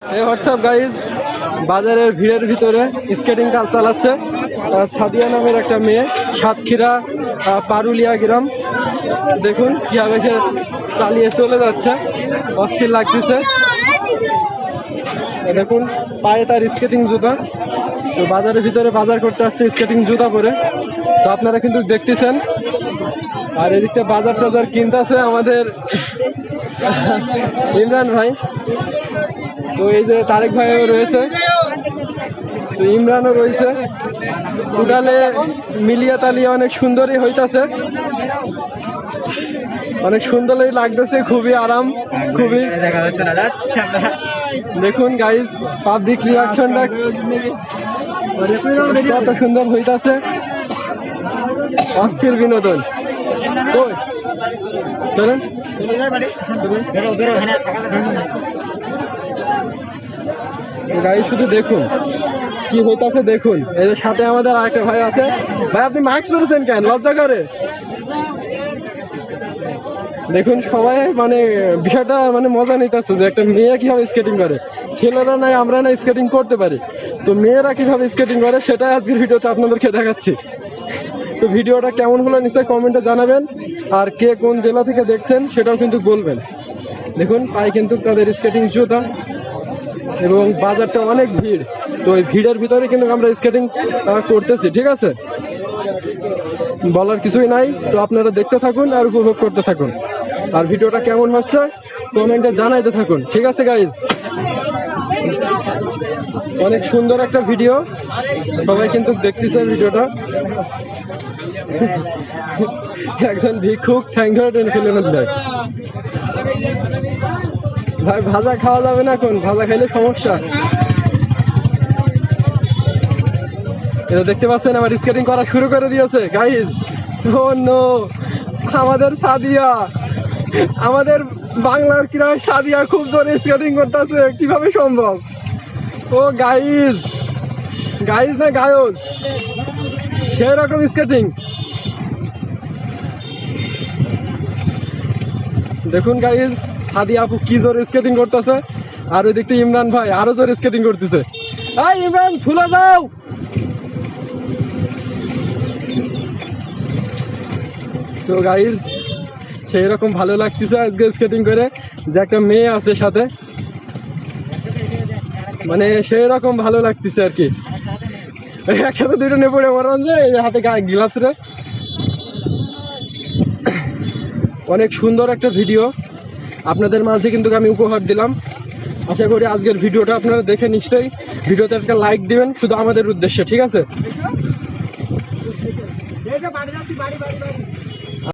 এই WhatsApp guys, বাজারের ভিড়ের ভিতরে স্কেটিং কাজ চালাচ্ছে সাদিয়া নামের একটা মেয়ে, সাতক্ষীরা পারুলিয়া গ্রাম। দেখুন কিভাবে সে চালিয়ে চলে যাচ্ছে, অস্থির লাগতেছে। দেখুন পায়ে তার স্কেটিং জুতা। তো বাজারের ভিতরে বাজার করতে আসছে স্কেটিং জুতা পরে, তো আপনারা কিন্তু দেখতেছেন। আর এদিকটা বাজার টাজার কিনতেছে আমাদের ইমরান ভাই। তো এই যে তারেক ভাইও রয়েছে, তো ইমরানও রয়েছে। টোটালে মিলিয়া তালিয়া অনেক সুন্দরই হইতাছে, অনেক সুন্দরই লাগতেছে, খুবই আরাম, খুবই। দেখুন গাইজ পাবলিক রিয়াকশনটা কত সুন্দর হইতাছে, অস্থির বিনোদন। চলেন গাইজ, শুধু দেখুন কি হইতাছে। দেখুন এই যে সাথে আমাদের আরেকটা ভাই আছে। ভাই আপনি মাস্ক পরেছেন কেন? লজ্জা করে? দেখুন সবাই মানে বিষয়টা মানে মজা নিতেছে যে একটা মেয়ে কিভাবে স্কেটিং করে। ছেলেরা নাই আমরা না স্কেটিং করতে পারি, তো মেয়েরা কিভাবে স্কেটিং করে সেটা আজকের ভিডিওতে আপনাদেরকে দেখাচ্ছি। তো ভিডিওটা কেমন হলো নিশ্চয়ই কমেন্টে জানাবেন, আর কে কোন জেলা থেকে দেখছেন সেটাও কিন্তু বলবেন। দেখুন পায়ে কিন্তু তাদের স্কেটিং জুতা, এবং বাজারটা অনেক ভিড়। তো এই ভিড়ের ভিতরে কিন্তু আমরা স্কেটিং করতেছি, ঠিক আছে? বলার কিছুই নাই। তো আপনারা দেখতে থাকুন আর উপভোগ করতে থাকুন, আর ভিডিওটা কেমন হচ্ছে কমেন্টে জানাইতে থাকুন, ঠিক আছে গাইজ? অনেক সুন্দর একটা ভিডিও, সবাই কিন্তু দেখতেছে ভিডিওটা। একজন ভিক্ষুক ঠ্যাং ধরে টেনে ফেলে দেয়। ভাই ভাজা খাওয়া যাবে না, এখন ভাজা খাইলে সমস্যা। এটা দেখতে পাচ্ছেন আমার স্কেটিং করা শুরু করে দিয়েছে গাইজ। ও নো, আমাদের সাদিয়া, আমাদের বাংলার ক্রীড়া সাদিয়া খুব জোরে স্কেটিং করতেছে, কিভাবে সম্ভব? ও গাইজ, গাইজ না গায়জ, সেই রকম স্কেটিং। দেখুন গাইজ সাদিয়া আপু কি জোরে স্কেটিং করতেছে, আর ওই দিকটা ইমরান ভাই আরো জোরে স্কেটিং করতেছে। এই ইমরান ছুলে যাও। তো গাইজ সেই রকম ভালো লাগতেছে আজকে স্কেটিং করে, যে একটা মেয়ে আছে সাথে, মানে সেই রকম ভালো লাগতেছে আর কি। একসাথে দুটো নিয়ে পড়ে মরন যে হাতে গ্লাভস রে। অনেক সুন্দর একটা ভিডিও আপনাদের মাঝে কিন্তু আমি উপহার দিলাম। আশা করি আজকের ভিডিওটা আপনারা দেখে নিশ্চয়ই ভিডিওতে একটা লাইক দিবেন, শুধু আমাদের উদ্দেশ্যে, ঠিক আছে?